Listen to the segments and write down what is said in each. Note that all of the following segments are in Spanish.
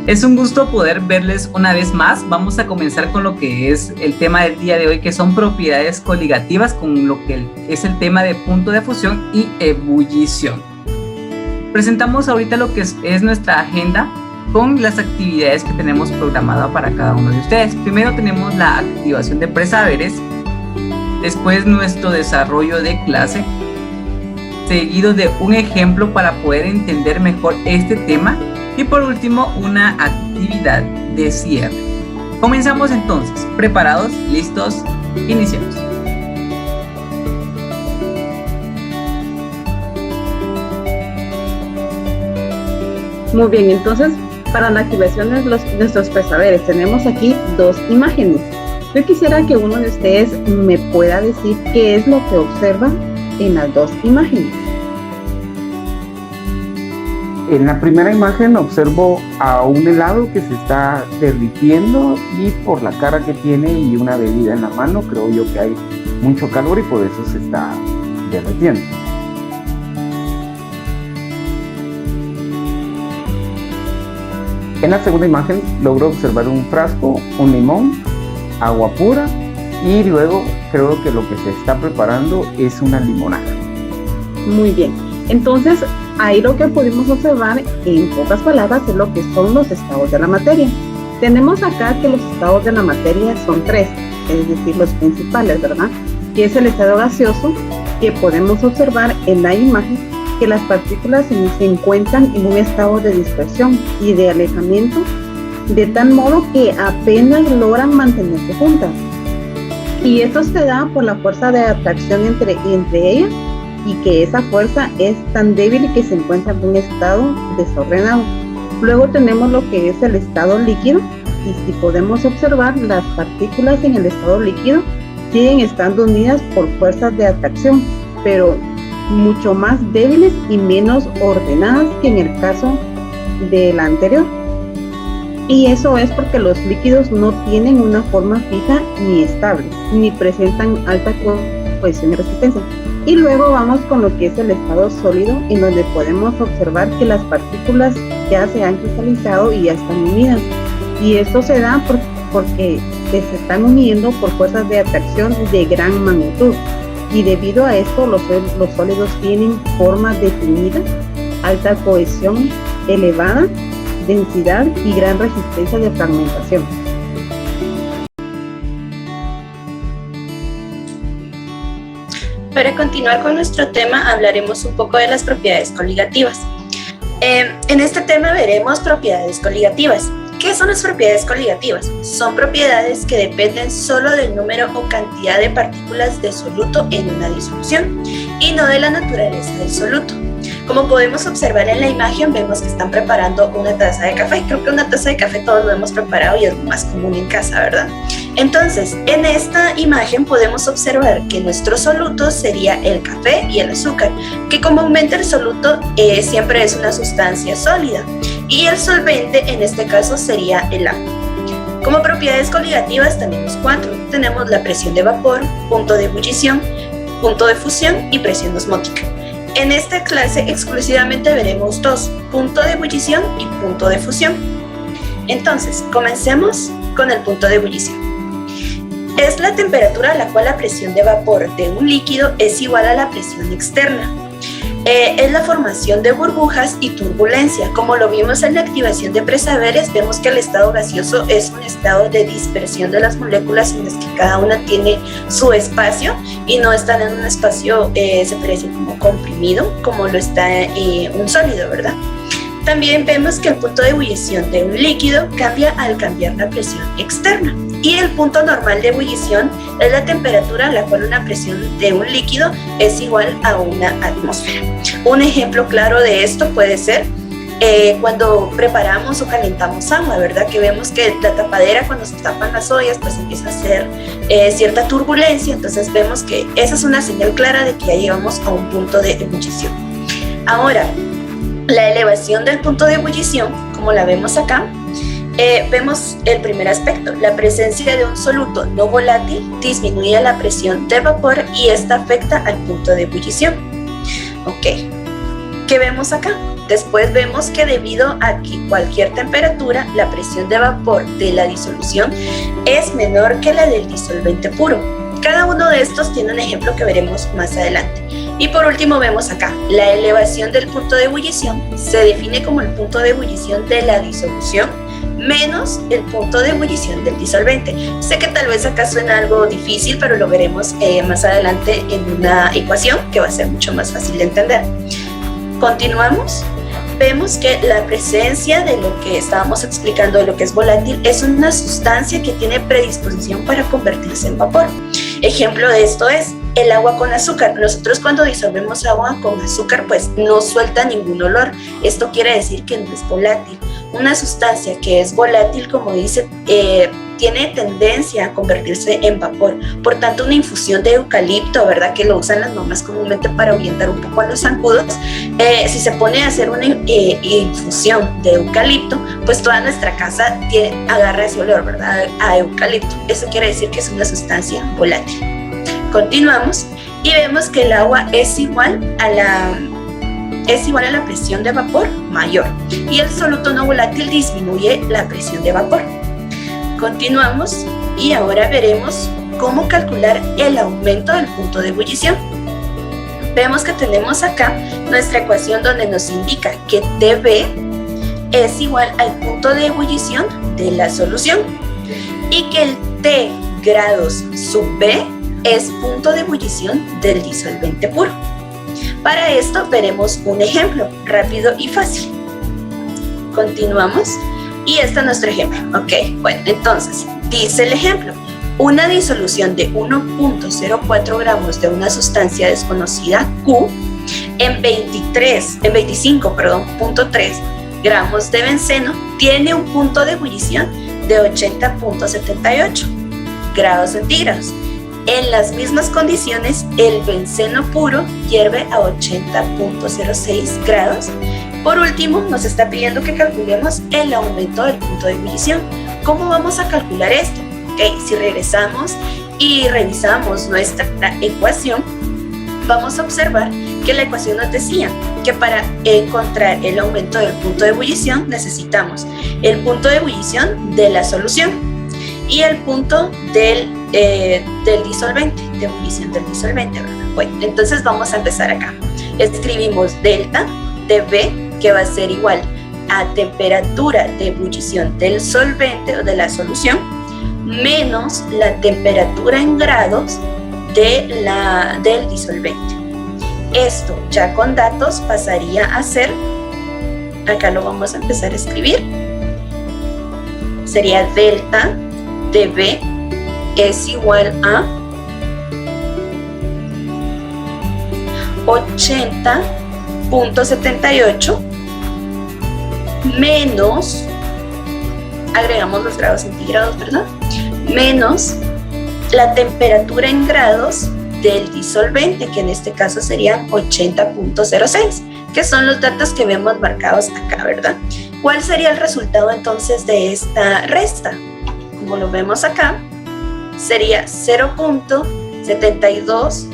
Es un gusto poder verles una vez más. Vamos a comenzar con lo que es el tema del día de hoy, que son propiedades coligativas, con lo que es el tema de punto de fusión y ebullición. Presentamos ahorita lo que es nuestra agenda con las actividades que tenemos programadas para cada uno de ustedes. Primero tenemos la activación de presaberes, después nuestro desarrollo de clase, seguido de un ejemplo para poder entender mejor este tema y por último una actividad de cierre. Comenzamos entonces. ¿Preparados? ¿Listos? Iniciamos. Muy bien, entonces para la activación de nuestros presaberes tenemos aquí dos imágenes. Yo quisiera que uno de ustedes me pueda decir qué es lo que observa en las dos imágenes. En la primera imagen observo a un helado que se está derritiendo y por la cara que tiene y una bebida en la mano, creo yo que hay mucho calor y por eso se está derritiendo. En la segunda imagen logro observar un frasco, un limón, agua pura y luego creo que lo que se está preparando es una limonada. Muy bien, entonces ahí lo que pudimos observar en pocas palabras es lo que son los estados de la materia. Tenemos acá que los estados de la materia son tres, es decir, los principales, ¿verdad? Que es el estado gaseoso, que podemos observar en la imagen que las partículas se encuentran en un estado de dispersión y de alejamiento, de tal modo que apenas logran mantenerse juntas. Y esto se da por la fuerza de atracción entre ellas, y que esa fuerza es tan débil que se encuentra en un estado desordenado. Luego tenemos lo que es el estado líquido, y si podemos observar, las partículas en el estado líquido siguen estando unidas por fuerzas de atracción, pero mucho más débiles y menos ordenadas que en el caso de la anterior. Y eso es porque los líquidos no tienen una forma fija ni estable, ni presentan alta cohesión y resistencia. Y luego vamos con lo que es el estado sólido, en donde podemos observar que las partículas ya se han cristalizado y ya están unidas. Y esto se da porque se están uniendo por fuerzas de atracción de gran magnitud. Y debido a esto, los sólidos tienen forma definida, alta cohesión, elevada densidad y gran resistencia de fragmentación. Para continuar con nuestro tema, hablaremos un poco de las propiedades coligativas. En este tema veremos propiedades coligativas. ¿Qué son las propiedades coligativas? Son propiedades que dependen solo del número o cantidad de partículas de soluto en una disolución y no de la naturaleza del soluto. Como podemos observar en la imagen, vemos que están preparando una taza de café. Creo que una taza de café todos lo hemos preparado y es lo más común en casa, ¿verdad? Entonces, en esta imagen podemos observar que nuestro soluto sería el café y el azúcar, que comúnmente el soluto siempre es una sustancia sólida y el solvente en este caso sería el agua. Como propiedades coligativas tenemos cuatro. Tenemos la presión de vapor, punto de ebullición, punto de fusión y presión osmótica. En esta clase exclusivamente veremos dos, punto de ebullición y punto de fusión. Entonces, comencemos con el punto de ebullición. Es la temperatura a la cual la presión de vapor de un líquido es igual a la presión externa. Es la formación de burbujas y turbulencia. Como lo vimos en la activación de presaberes, vemos que el estado gaseoso es un estado de dispersión de las moléculas en las que cada una tiene su espacio y no están en un espacio, se parece como comprimido, como lo está un sólido, ¿verdad? También vemos que el punto de ebullición de un líquido cambia al cambiar la presión externa. Y el punto normal de ebullición es la temperatura a la cual una presión de un líquido es igual a una atmósfera. Un ejemplo claro de esto puede ser cuando preparamos o calentamos agua, ¿verdad? Que vemos que la tapadera, cuando se tapan las ollas, pues empieza a hacer cierta turbulencia. Entonces vemos que esa es una señal clara de que ya llegamos a un punto de ebullición. Ahora, la elevación del punto de ebullición, como la vemos acá, vemos el primer aspecto. La presencia de un soluto no volátil disminuye la presión de vapor y esta afecta al punto de ebullición. Ok. ¿Qué vemos acá? Después vemos que debido a que cualquier temperatura, la presión de vapor de la disolución es menor que la del disolvente puro. Cada uno de estos tiene un ejemplo que veremos más adelante. Y por último vemos acá, la elevación del punto de ebullición se define como el punto de ebullición de la disolución menos el punto de ebullición del disolvente. Sé que tal vez acá suena algo difícil, pero lo veremos más adelante en una ecuación que va a ser mucho más fácil de entender. Continuamos. Vemos que la presencia de lo que estábamos explicando, de lo que es volátil, es una sustancia que tiene predisposición para convertirse en vapor. Ejemplo de esto es el agua con azúcar. Nosotros cuando disolvemos agua con azúcar, pues no suelta ningún olor. Esto quiere decir que no es volátil. Una sustancia que es volátil, como dice, tiene tendencia a convertirse en vapor. Por tanto, una infusión de eucalipto, ¿verdad? Que lo usan las mamás comúnmente para ahuyentar un poco a los zancudos. Si se pone a hacer una infusión de eucalipto, pues toda nuestra casa agarra ese olor, ¿verdad? A eucalipto. Eso quiere decir que es una sustancia volátil. Continuamos y vemos que el agua es igual a la presión de vapor mayor y el soluto no volátil disminuye la presión de vapor. Continuamos y ahora veremos cómo calcular el aumento del punto de ebullición. Vemos que tenemos acá nuestra ecuación donde nos indica que TB es igual al punto de ebullición de la solución y que el T grados sub B es punto de ebullición del disolvente puro. Para esto veremos un ejemplo rápido y fácil. Continuamos y este es nuestro ejemplo. Ok, bueno, entonces dice el ejemplo: una disolución de 1.04 gramos de una sustancia desconocida Q en 25.3 gramos de benceno tiene un punto de ebullición de 80.78 grados centígrados. En las mismas condiciones, el benceno puro hierve a 80.06 grados. Por último, nos está pidiendo que calculemos el aumento del punto de ebullición. ¿Cómo vamos a calcular esto? Okay, si regresamos y revisamos nuestra ecuación, vamos a observar que la ecuación nos decía que para encontrar el aumento del punto de ebullición necesitamos el punto de ebullición de la solución y el punto del disolvente, de ebullición del disolvente, ¿verdad? Bueno, entonces vamos a empezar acá. Escribimos delta de B, que va a ser igual a temperatura de ebullición del solvente o de la solución, menos la temperatura en grados del disolvente. Esto ya con datos pasaría a ser, acá lo vamos a empezar a escribir, sería delta de B es igual a 80.78 menos, agregamos los grados centígrados, ¿verdad? Menos la temperatura en grados del disolvente, que en este caso serían 80.06, que son los datos que vemos marcados acá, ¿verdad? ¿Cuál sería el resultado entonces de esta resta? Como lo vemos acá, sería 0.72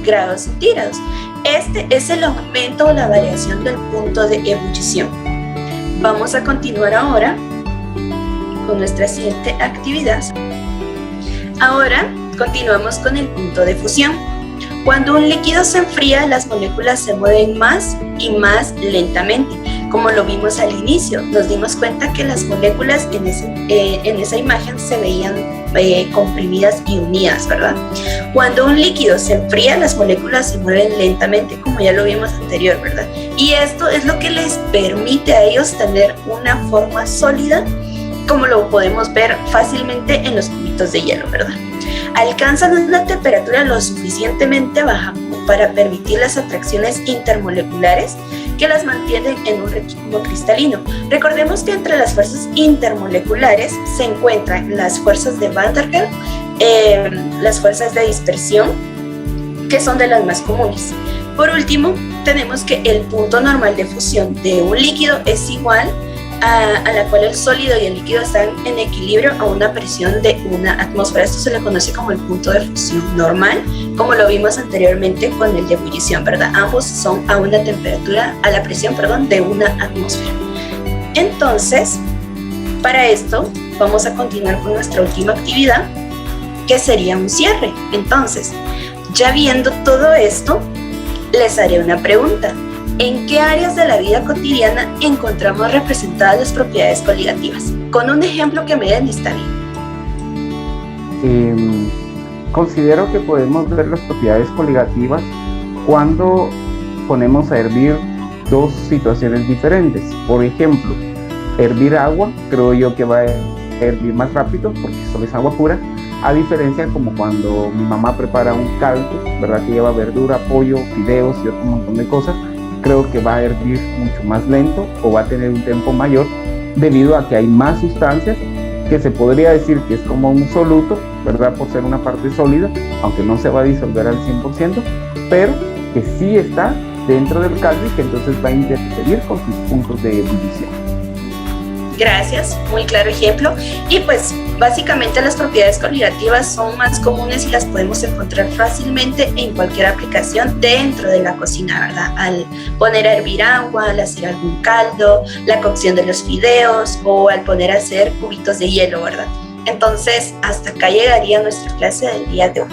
grados centígrados. Este es el aumento o la variación del punto de ebullición. Vamos a continuar ahora con nuestra siguiente actividad. Ahora continuamos con el punto de fusión. Cuando un líquido se enfría, las moléculas se mueven más y más lentamente. Como lo vimos al inicio, nos dimos cuenta que las moléculas en esa imagen se veían comprimidas y unidas, ¿verdad? Cuando un líquido se enfría, las moléculas se mueven lentamente, como ya lo vimos anterior, ¿verdad? Y esto es lo que les permite a ellos tener una forma sólida, como lo podemos ver fácilmente en los cubitos de hielo, ¿verdad? Alcanzan una temperatura lo suficientemente baja para permitir las atracciones intermoleculares que las mantienen en un retículo cristalino. Recordemos que entre las fuerzas intermoleculares se encuentran las fuerzas de Van der Waals, las fuerzas de dispersión, que son de las más comunes. Por último, tenemos que el punto normal de fusión de un líquido es igual a la cual el sólido y el líquido están en equilibrio a una presión de 1 atmósfera. Esto se le conoce como el punto de fusión normal, como lo vimos anteriormente con el de ebullición, ¿verdad? Ambos son a una temperatura, a la presión, perdón, de 1 atmósfera. Entonces, para esto vamos a continuar con nuestra última actividad, que sería un cierre. Entonces, ya viendo todo esto, les haré una pregunta. ¿En qué áreas de la vida cotidiana encontramos representadas las propiedades coligativas? Con un ejemplo que me den está bien. Considero que podemos ver las propiedades coligativas cuando ponemos a hervir dos situaciones diferentes. Por ejemplo, hervir agua, creo yo que va a hervir más rápido porque solo es agua pura, a diferencia como cuando mi mamá prepara un caldo, ¿verdad? Que lleva verdura, pollo, fideos y otro montón de cosas. Creo que va a hervir mucho más lento o va a tener un tiempo mayor debido a que hay más sustancias que se podría decir que es como un soluto, ¿verdad? Por ser una parte sólida, aunque no se va a disolver al 100%, pero que sí está dentro del caldo y que entonces va a interferir con sus puntos de ebullición. Gracias, muy claro ejemplo. Y pues básicamente las propiedades coligativas son más comunes y las podemos encontrar fácilmente en cualquier aplicación dentro de la cocina, ¿verdad? Al poner a hervir agua, al hacer algún caldo, la cocción de los fideos o al poner a hacer cubitos de hielo, ¿verdad? Entonces, hasta acá llegaría nuestra clase del día de hoy.